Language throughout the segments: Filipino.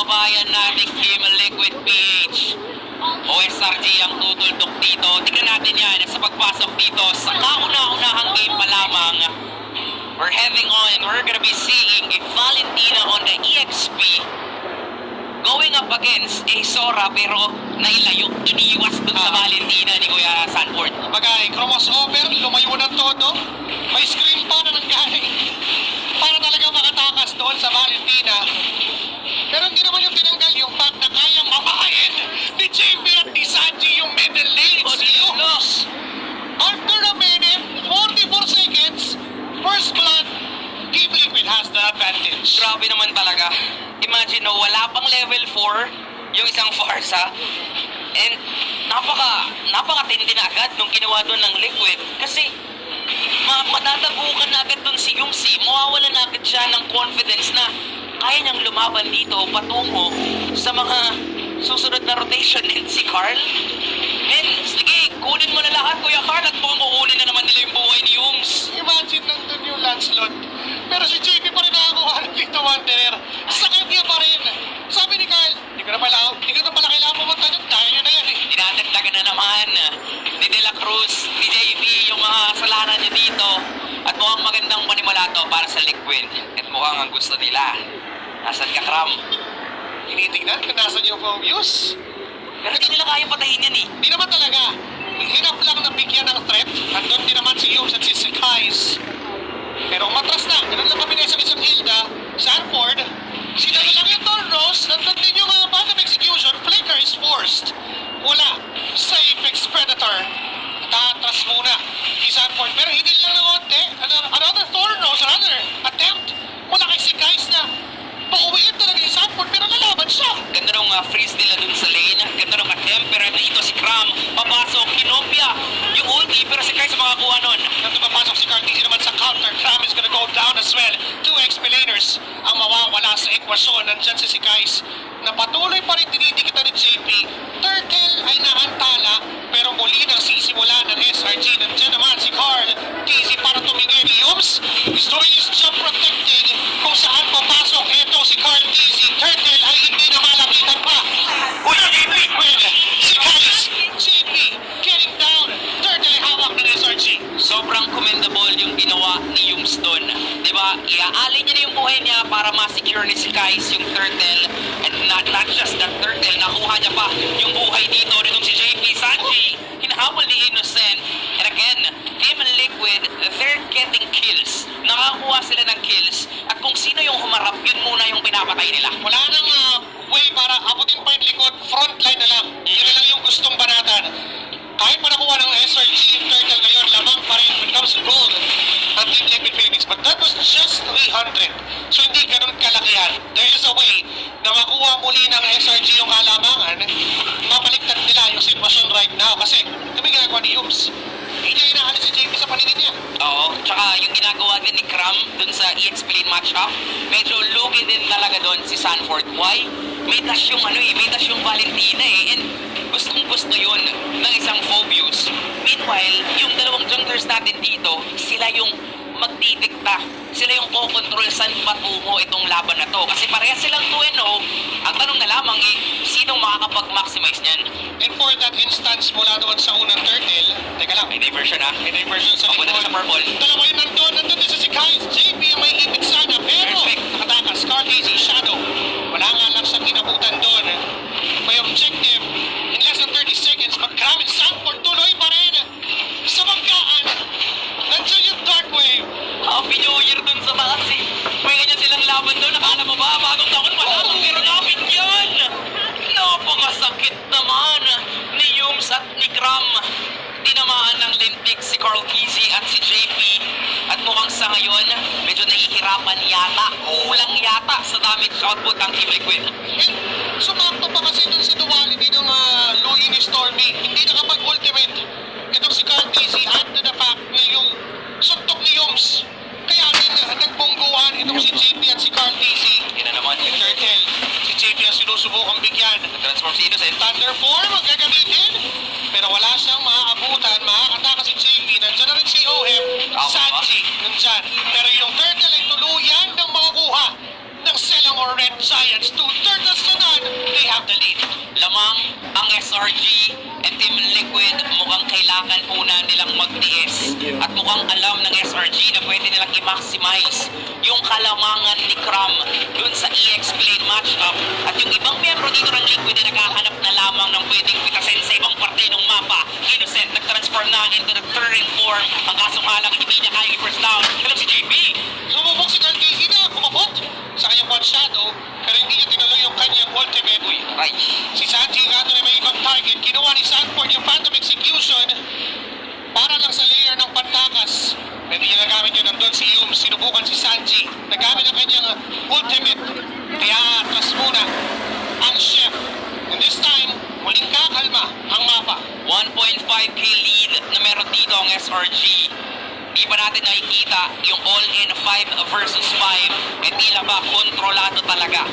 kababayan nating Team Liquid PH. OSRG ang tutuldok dito. Tignan natin yan sa pagpasok dito sa kauna-unahang game pa lamang. We're heading on and we're gonna be seeing Valentina on the EXP going up against a Sora pero nailayo, iniiwas dun sa Valentina ni Kuya Sanford. Bagay, crossover, lumayo ng todo. May screen pa na nanggaling para talaga makatakas doon sa Valentina. Pero hindi naman yung tinanggal yung fact na kayang mamahayin ni JP at ni Sanji yung middle lane. Serious! After a minute, 44 seconds, first blood, Team Liquid has the advantage. Grabe naman talaga. Imagine no, wala pang level 4 yung isang Farsa. And napakatindi na agad nung ginawa doon ng Liquid. Kasi matatabukan na agad doon si Yumsi. Mawawala na agad siya ng confidence na kaya niyang lumaban dito patungo sa mga susunod na rotation din si Carl. And sige, kunin mo na lahat Kuya Carl at kukunin na naman nila yung buhay ni Yums. Imagine nandun yung Lancelot. Pero si JP pa rin nakakuha ng Dito Wanderer. Sa kanya pa rin. Sabi ni Carl, hindi ko na pala kailangan pumunta dyan. Kaya nyo na yan eh. Dinadagdagan na naman ni De La Cruz, ni JP yung mga kasalanan niya dito. At mukhang magandang panimula to para sa Liquid. At mukhang ang gusto nila. Nasaan ka, Kram? Tinitingnan kung nasan yung Phobius. Pero hindi nila kaya patayin yan eh. Hindi naman talaga. Hinap lang na bigyan ng threat. Nandun din naman si Yums at si Kais. Pero umatras na. Ganun lang kami na isang Hilda, Sanford. Sila na lang yung Tornos. Nandun din yung Band of Execution. Flicker is forced. Wala. Sa Apex Predator. Tatras muna si Sanford. Pero hindi lang ng onte. Another Tornos, another attempt. Wala kay si Kais na pauwiin talaga yung Sanford. Pero lalaban siya. Ganda nung freeze nila dun sa lane. Ganda nung attempt. Pero dito si Kram. Papasok. Kinopia. Yung ulti. Pero si Kais makakuha nun. Nandun papasok si Cartesi naman sa counter. Kram is gonna go down as well. 2 XP laners ang mawawala sa ekwasyon. Nandyan si Kais na patuloy pa rin dinidikitan ni JP. Turtle ay naantala pero muli nang sisimula ng SRG. Nandyan naman si Carl Casey para tumingin. Yums is doing his job protecting kung saan papasok. Ito si Carl Casey. Turtle ay hindi na malapitan pa. Uy, Liquid! Si Kais! JP getting down. Turtle ay hawak ng SRG. Sobrang commendable yung ginawa ni Yums doon. Diba? Iaalin niya na yung buhay niya para ma-secure ni si Kais yung turtle. And not just that turtle, nakuha niya pa yung buhay dito nitong si JP Sanji. Hinahabol ni Innocent. And again, Team Liquid, they're getting kills. Nakakuha sila ng kills. At kung sino yung humarap, yun muna yung pinapatay nila. Wala nang way para abutin pa yung likod. Frontline na lang. Yun na lang yung gustong banatan. Kahit pa nakuha ng SRG yung turtle ngayon, lamang pa rin becomes gold ang Team Liquid Phoenix. But that was just 300. So hindi ganun kalakihan. There is a way na makuha muli ng SRG yung halamangan, mabaliktad nila yung sitwasyon right now. Kasi kami ginagawa ni Yums. Hindi niya inaalis si JP sa paligid niya. Oo, tsaka yung ginagawa din ni Kram dun sa EXP lane matchup, medyo lugi din talaga dun si Sanford. Why? May dash yung may dash yung Valentina eh. And gustong gusto yun ng isang Phobius. Meanwhile, yung dalawang junglers natin dito, sila yung magdidikta. Sila yung ko-control saan patungo itong laban na to. Kasi pareha silang 2-0. Ang tanong na lamang sinong makakapag-maximize niyan? And for that instance, mula doon sa unang turtle, teka lang, May diversion ha? may diversion sa Papunta na sa purple. Dalawa yung nandun din si Kais. JP ang may ipit sana, pero Perfect. nakatakas. Cartesi, Shadow. Wala nga lang siyang inabutan doon. May objective. In less than 30 seconds, magkramit Sanford tuloy pa rin. Sa banggaan, nandiyan yung Dark Wave. Happy New Year dun sa taas eh. May ganyan silang laban doon. Nakala mo ba? Bagong taon wala lang. Pero napit yan. Napakasakit naman ni Yums at ni Kram. Tinamaan ng lintik si Carl Casey at si JP. At mukhang sa ngayon, medyo nahihirapan yata. Kulang yata sa damage output ng Team Liquid. And sumakto pa kasi dun sa duality ng Louie ni Stormy. Hindi nakapag-ultimate. Itong si Cartesi, add to the fact na yung suntok ni Yums. Kaya rin nagbungguan itong si JP at si Cartesi. Yun na naman Yung turtle, si JP ang sinusubukang bigyan. transform si Innocent. Thunder form ang gagamitin. Pero wala siyang maaabutan. Makakataka si JP. Nandiyan na rin si OM. Sanji. Nandiyan. Pero yung turtle ay tuluyan ng makukuha ng Selangor Red Giants. 2 turtles na kailangan muna nilang magtiis. At mukhang alam ng SRG na pwede nilang i-maximize yung kalamangan ni Cram dun sa i-explain matchup. At yung ibang miyembro dito ng Liquid ay naghahanap na lamang ng pwedeng pitasin sa ibang parte ng mapa. Innocent, nag-transform na into the turret form. Ang kaso nga lang, hindi niya kaya i-first down. Alam si JP. Sumubok si Carl Casey na kumabot sa kanyang one shadow, pero hindi niya tinuloy yung kanyang ultimate. Ay, Si Sanji nga na may ibang target, kinuha ni Sanford yung Phantom Execution para lang sa layer ng pantakas. Pero hindi niya nagamit yun, nandun si Yum, sinubukan si Sanji, nagamit ang kanyang ultimate, kaya atras muna ang chef. And this time, muling kakalma ang mapa. 1.5k lead na meron dito ang SRG. Di pa natin nakikita yung all-in 5 versus 5 at tila ba kontrolado talaga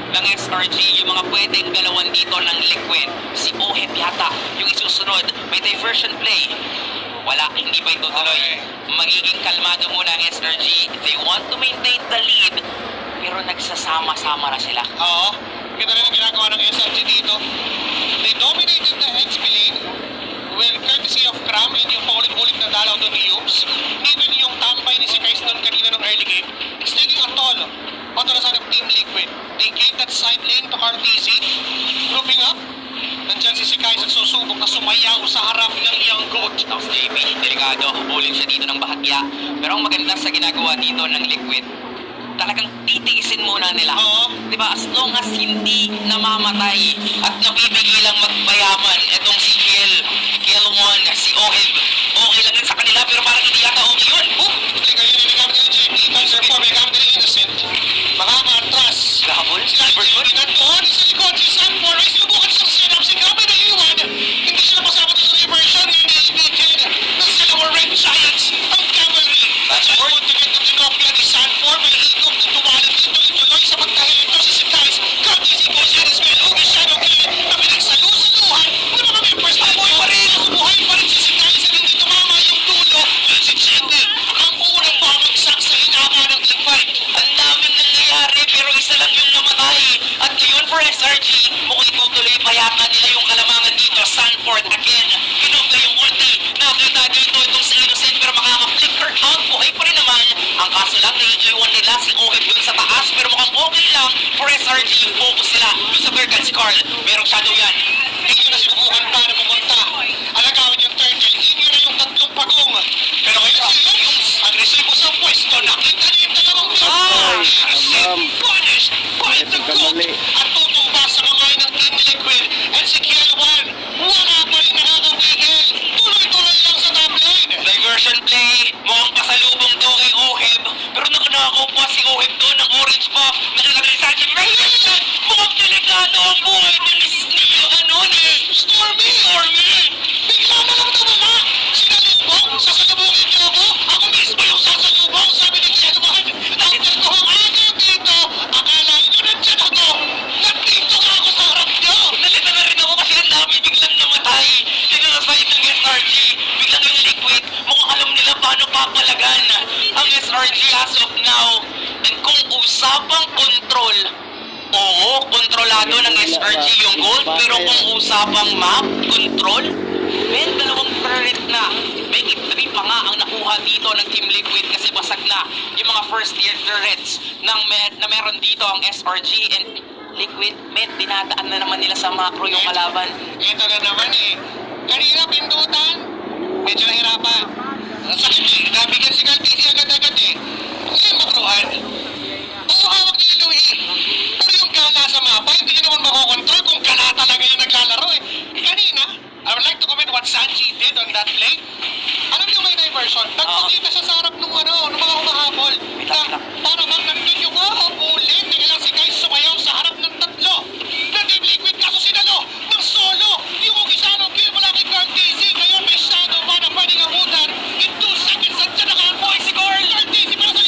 ng SRG yung mga pwedeng galawan dito ng Liquid. Si Oheb yata yung isusunod. May diversion play. Wala, hindi pa itutuloy. Magiging kalmado muna ang SRG. They want to maintain the lead pero nagsasama-sama na sila. Oo, ganda rin ang ginagawa ng SRG dito. They dominated the XP lane with courtesy of Cram and yung paulit-ulit na dalaw doon ni Yums. Even yung tambay ni si Kais doon kanina ng early game, it's taking a toll on the side of Team Liquid. They gave that side lane to RTZ, grouping up. Nandyan si Kais at susubok na sumayaw sa harap ng young goat. Tapos JP, delikado, hubulin siya dito ng bahagya. Pero ang maganda sa ginagawa dito ng Liquid, talagang titiisin muna nila. Oo. Diba? As long as hindi namamatay at napipigilang magpayaman, etong si Kiel1, si Oheb, okay lang yun sa kanila, pero parang hindi yata okay yun. Hindi kayo niligamit ni JP, times therefore may gamit ni Innocent. Makaka-atras. Gahabol, Si Kais Silverwood. nandoon sa likod, si Sanford ay sinubukan siyang setup, si Cram ay naiwan. Hindi sila pasama dito sa diversion, hindi speaking na sila were Red Giants, ang cavalry. That's Trying right. to get the tinopia ni Sanford, may higop na tumalan dito, ituloy sa pagkahilito si Kais. Courtesy goes in as well, Ugi Shadow Kill, na pinagsalusaluhan ng mga members ng buhay pa rin. Buhay pa rin si Kais at hindi tumama yung dulo. Si JP, ang unang pamagsak sa hinaba ng fight. Ang daming nangyayari, pero isa lang yung namatay. At ngayon for SRG, mukhang itutuloy pa yata nila yung kalamangan dito. Sanford again, kinopla yung ulti. Nakita dito itong si Innocent, pero makaka-flicker out. Buhay pa rin naman. Ang kaso lang, naiiwan nila si Oheb dun sa taas, pero mukhang okay lang for SRG. Focus sila dun sa Bergan si Carl. Merong shadow yan. Hindi nyo na sinubukan pa na pumunta. Alagawin yung turtle, hindi na yung tatlong pagong. Pero ngayon si Yums, agresibo sa pwesto, nakita niyo yung dalawang punish by the goat. At tutumba sa kamay ng Team Liquid. And si Kiel1, wala pa rin nakakapigil. Tuloy-tuloy lang sa top lane. Diversion play, mukhang pasalubong to kay Oheb. Pero nakanakaw pa si Oheb doon ng orange buff. Nakilagay ni Sanji, mukhang delikado ang buhay ni Stormy. Bigla na lang nawala. Sinalubong, sasalubungin niyo ako. Ako mismo yung sasalubong, sabi ni Kiel1. Nakita ko ang agad dito. Akala niyo nandiyan ako. Nandito nga ako sa harap niyo. Nalita na rin ako kasi ang dami biglang namatay. Sinaside ng SRG, biglang yung Liquid. Mukhang alam nila paano papalagan ang SRG as of now. And kung usapang control, oo, kontrolado ng SRG yung gold. Pero kung usapang map control, may dalawang turret na. May 3 pa nga ang nakuha dito ng Team Liquid kasi basag na yung mga first year turrets na meron dito ang SRG and Liquid. May dinadaan na naman nila sa macro yung kalaban. Ito na naman eh. Kanina pindutan. Medyo nahirapan. Ang sakit eh. Nabigyan si Kalpisi agad-agad eh. Ngayon makruhan. Oo, hawak ni Louie. Pero yung gala sa mapa, hindi nyo naman makokontrol kung gala talaga yung naglalaro eh. Kanina, I would like to comment what Sanji did on that play. Alam niyo may diversion. Nagpakita siya sa harap nung nung mga humahabol. Para bang nandun yung hahabulin. Kaya lang si Kais sumayaw sa harap ng tatlo. Na Team Liquid kaso sinalo ng solo. Yung Ogisano kill mula kay Carl Casey. Ngayon may shadow pa na pwedeng abutan. In 2 seconds at siya nakaboy si Carl. Carl Casey para sa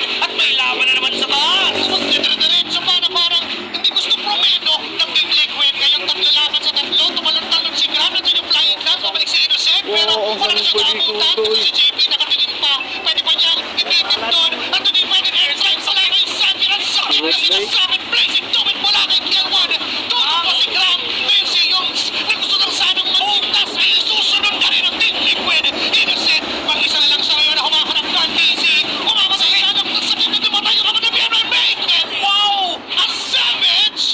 Liquid at may laban na naman sa taas. Tapos dire-diretso pa na parang hindi gusto promedo ng Team Liquid. Ngayong tatlo laban sa tatlo, tumalon-talon si Graham, nandiyan yung flying glass, babalik si Innocent, pero wala na siyang nakabutan. Tapos si JP nakatingin pa. Pwede pa niyang ipipit doon. At hindi pwede airstrike sa langay Sandy. Ang sakit na sinasabit. Blazing Tubit mula kay Kielwan. Todo pa si Graham. Ngayon si Youngs na gusto lang sanang magligtas ay isusunod ka rin ng Team Liquid. Innocent, mag-isa na lang siya ngayon na humahanap ng TC. Umamatay siya ng sakit na dumatay yung kapatid ni Aaron Baker. Wow! A savage!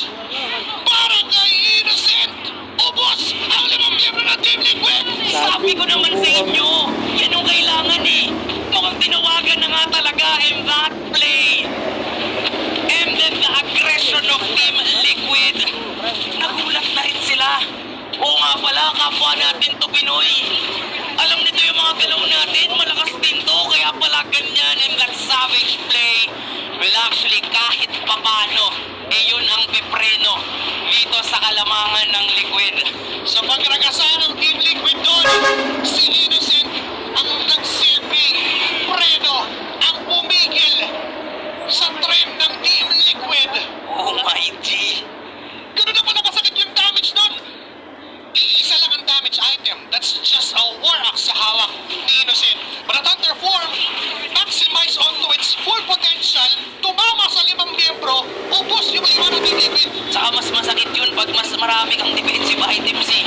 Para kay Innocent! Ubos ang 5 miyembro ng Team Liquid! Sabi ko naman sa inyo, yan yung kailangan eh. Mukhang tinawagan na nga talaga in that play. And then the aggression of Team Liquid. Nagulat na rin sila. Oo nga pala, kapwa natin to Pinoy. Alam nito yung mga galaw natin, malakas din to, kaya pala ganyan in that savage play. Well actually, kahit papano, eh yun ang pipreno dito sa kalamangan ng Liquid. Sa pagragasan ng Team Liquid doon, si Innocent ang nagsilbing preno, ang pumigil sa trend ng Team Liquid. Oh my G. Ganun na pala kasakit yung damage doon. Iisa lang ang damage item. That's just a war axe sa hawak ni Innocent. But at Thunder Form, maximize onto its full potential, tumama sa 5 miyembro, ubos yung 5 na Team Liquid. Saka mas masakit yun pag mas marami kang defensive items eh.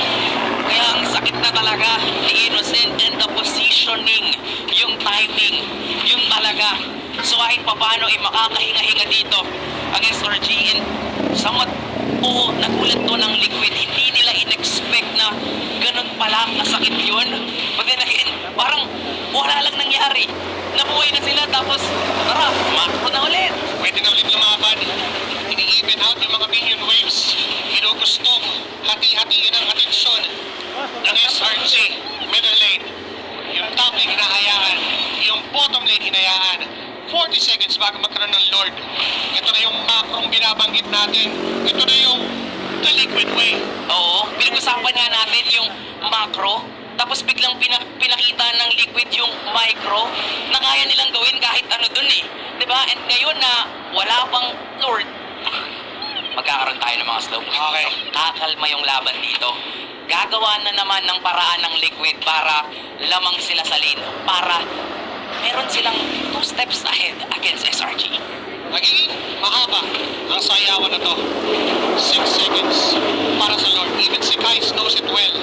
Kaya ang sakit na talaga ni Innocent and the positioning, yung timing, yung talaga. So kahit papano ay makakahinga-hinga dito ang SRG and somewhat nagulat to ng Liquid. Hindi nila in-expect na ganun pala kasakit yun. But then again, parang wala lang nangyari. Nabuhay na sila tapos tara, makro na ulit. Pwede na ulit lumaban. Ini-even out yung mga minion waves. Ginugustong hati-hatiin ang atensyon ng SRG. Middle lane. Yung top lane hinahayaan. Yung bottom lane hinayaan. 40 seconds bago magkaroon ng Lord. Ito na yung macrong binabanggit natin. Ito na yung the Liquid way. Oo, pinag-usapan nga natin yung macro, tapos biglang pinakita ng Liquid yung micro na kaya nilang gawin kahit ano dun eh. Diba? And ngayon na wala pang Lord, magkakaroon tayo ng mga slow push. Okay. Kakalma yung laban dito. Gagawa na naman ng paraan ng Liquid para lamang sila sa lane. Para meron silang 2 steps ahead against SRG. Magiging mahaba ang sayawan na to. 6 seconds para sa Lord. Even si Kais knows it well.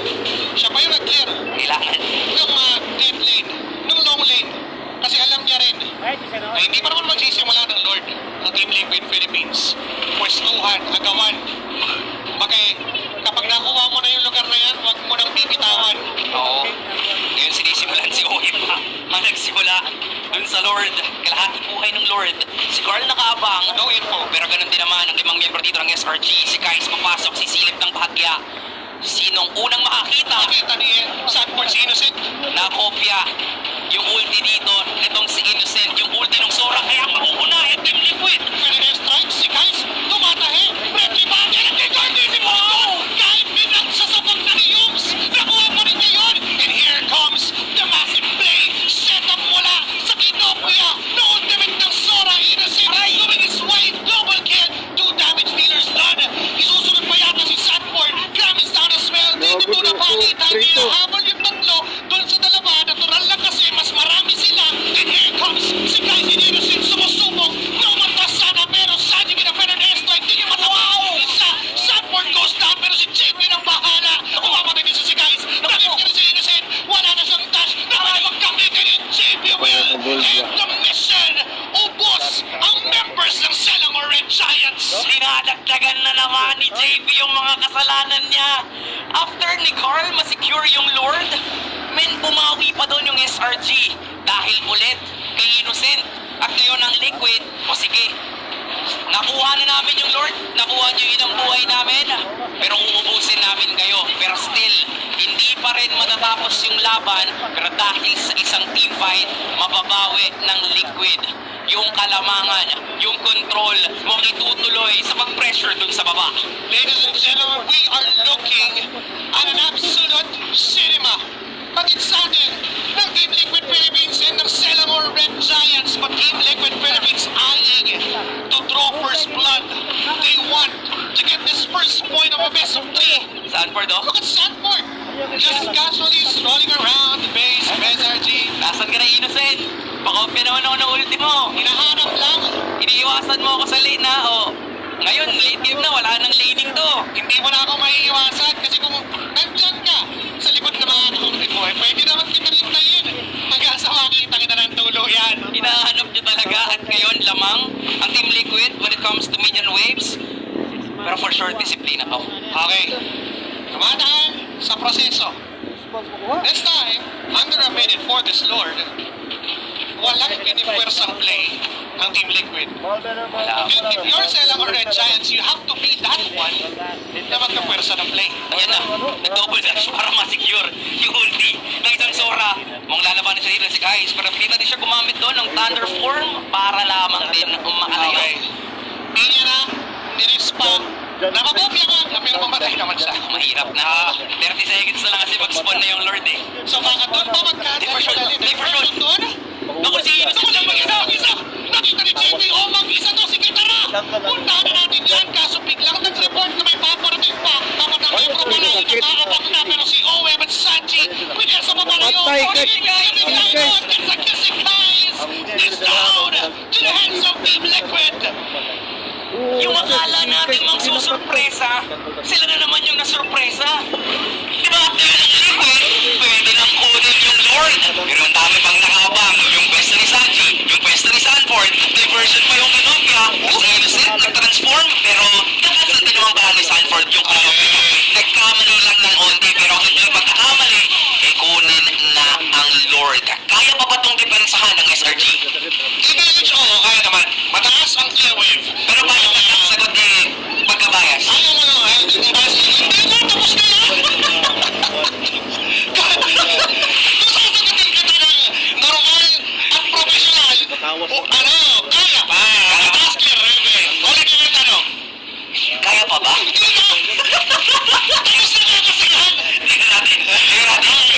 Siya pa yung nag-clear Kailangan. ng dead lane, ng long lane. Kasi alam niya rin na hindi pa naman magsisimula ng Lord ng Team Liquid Philippines. Pwestuhan, agawan. Bagay, kapag nakuha mo na yung lugar na yan, huwag mo nang bibitawan. Oo. Ngayon sinisimulan si Ohi pa. Ang nagsimula dun sa Lord. Kalahati buhay ng Lord. Si Carl nakaabang. No info. Pero ganun din naman ang 5 miyembro dito ng SRG. Si Kais papasok, sisilip ng bahagya. Sinong unang makakita? Nakita ni Sadport si Innocent. Nakopya yung ulti dito. Itong si Innocent, yung ulti ng Sora. Kaya makuuna yung Team Liquid. Pwede na yung strike. Si Kais tumatahe. Friendly bagay. Nag-guard si Mondo. Kahit pinagsasabag na ni Yums. Nakuha pa rin niya yun. And here comes the massive play. Set up mula sa Kinopia. The ultimate ng Sora. Innocent is doing his way. Double kill. 2 damage dealers done. Isusunod pa yata si Sadport. Graham is down as well. Dito na pagitan niya. Habol yung tatlo. Doon sa dalawa. Natural lang kasi mas marami sila. And here comes si Kais and Innocent sumusubok. Naumatras sana pero Sanji with a better airstrike. Di niya matawa. Isa. Sadport goes down pero si JP ang bahala. Umamatay din si Kais. Nakit ka na si Innocent. Wala na siyang dash. Nakita magkamitin ni JP will end the mission. Ubos ang members ng Selangor Red Giants. Dinadagdagan na naman ni JP yung mga kasalanan niya. After ni Carl masecure yung Lord, men bumawi pa doon yung SRG dahil ulit kay Innocent. At ngayon ang Liquid, o sige, nakuha na namin yung Lord, nakuha niyo yun ang buhay namin, pero uubusin namin kayo. Pero still, hindi pa rin matatapos yung laban, pero dahil sa isang team fight, mababawi ng Liquid yung kalamangan, yung control, mong itutuloy sa pag-pressure dun sa baba. Ladies and gentlemen, we are looking at an absolute cinema. Pagit sa atin ng Team Liquid Philippines and ng Selangor Red Giants. But Team Liquid Philippines iniiwasan mo ako sa lane na, o. Ngayon, late game na, wala nang laning to. Hindi mo na ako maiiwasan kasi kung nandyan ka sa likod ng mga kakampi mo, pwede naman kita hintayin. Hanggang sa makita kita ng tuluyan. Hinahanap nyo talaga at ngayon lamang ang Team Liquid when it comes to minion waves. Pero for sure, disiplina to. Okay. Dumadaan sa proseso. This time, under a minute for this Lord, walang pinipwersang play ang Team Liquid. Wala. If you're Selang or Red Giants, you have to be that one na magkapwersa ng play. Ayan na, nag-double dash para ma-secure yung ulti ng isang Sora. Mong lalabanan siya dito si Kais, pero pita din siya gumamit doon ng Thunder Form para lamang din makalayo. Okay. Hindi niya na, niris pa, nakabobya ka, na pero mamatay naman siya. Mahirap na. 30 seconds na lang kasi mag-spawn na yung Lord eh. So baka doon pa Diversion, diversion. doon? Naku, si Ino, Naku, mag-isa! Nakita ni JP, mag-isa to, sige tara! Puntahan na natin yan, kaso biglang nag-report na may paparating pa. Kapag ang libro pa na, nakakabak na, pero si OM at Sanji, pwede sa papalayo. Patay ka, It's a kissing guys! It's down to the hands of Team Liquid! yung akala natin mang susurpresa, sila na naman yung nasurpresa. Di ba? Pwede nang kunin yung Lord. Pero ang dami pang nakaabang. Yung pwesto ni Sanji, yung pwesto ni Sanford, diversion pa yung Kinopia. Kasi innocent, nag-transform. Pero nakasal din naman pala ni Sanford yung Kinopia. Nagkamali lang ng onti, pero ang hindi pagkakamali, eh kunin na ang Lord. Kaya pa ba itong depensahan ng SRG? oo, kaya naman. Mataas ang clear wave. Pero bakit nagsasagot eh, pagkabayas? Ayaw mo lang, hindi na, tapos na yan! Gusto ko sagutin kita ng normal at professional. O ano, kaya pa. Mataas clear wave. Ulit yung tanong. Kaya pa ba? Hindi na! Tapos na kakasigahan! Tingnan natin.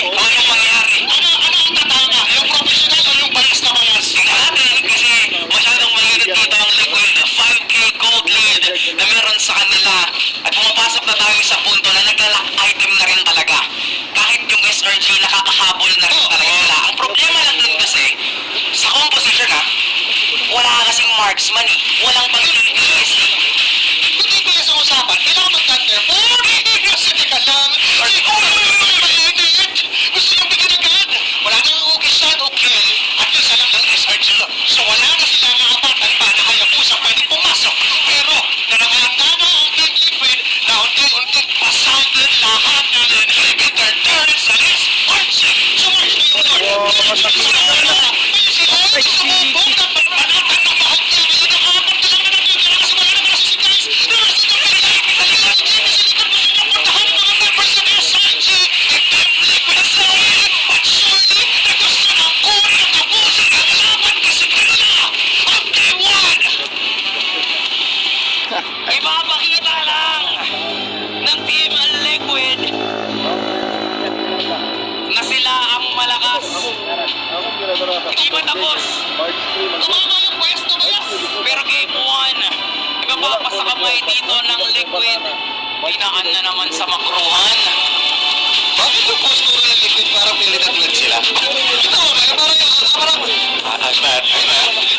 Kung anong mangyari. Ano ang tatama? Yung professional o yung bias na bias? Tingnan natin kasi masyadong mainit dito ang Liquid. 5K gold lead na meron sa kanila. At pumapasok na tayo sa punto na naglalak item na rin talaga. Kahit yung SRG nakakahabol na rin talaga sila. Ang problema lang dun kasi, sa composition wala kasing marksman eh. Walang pag-DPS eh. Hindi kaya sa usapan, kailangan mag-thunder. Sige ka lang. Mainit. Gusto niyang bigyan agad. Wala nang ugis yan, okay. At yun sa lang ng SRG. So wala na silang aapatan pa na Hayabusa pwede pumasok. Pero narangahanda na ang Team Liquid na unti-unting pasagin lahat ng inhibitor turrets sa list. Marching! Sumarch na yung Lord. Si Owen sumubog na panpanatan ng mahal niya. Ngayon ang apat na lang na natitira kasi wala naman si Guys. Reverse ito pala. Talagang si Jimmy silikot mo siya ng puntahan ng mga members ng SRG. And Team Liquid slowly but surely na gusto ng kunin at tapusin ang laban kasi kanila ang Team 1. Ipapakita lang ng Team Liquid na sila ang malakas. Hindi pa tapos. Tumama yung pwesto mo yan. Pero game 1, ibababa sa kamay dito ng Liquid. Pinaan na naman sa makruhan. Bakit yung postura ng Liquid parang pinitatlag sila? Ito, parang... I'm mad.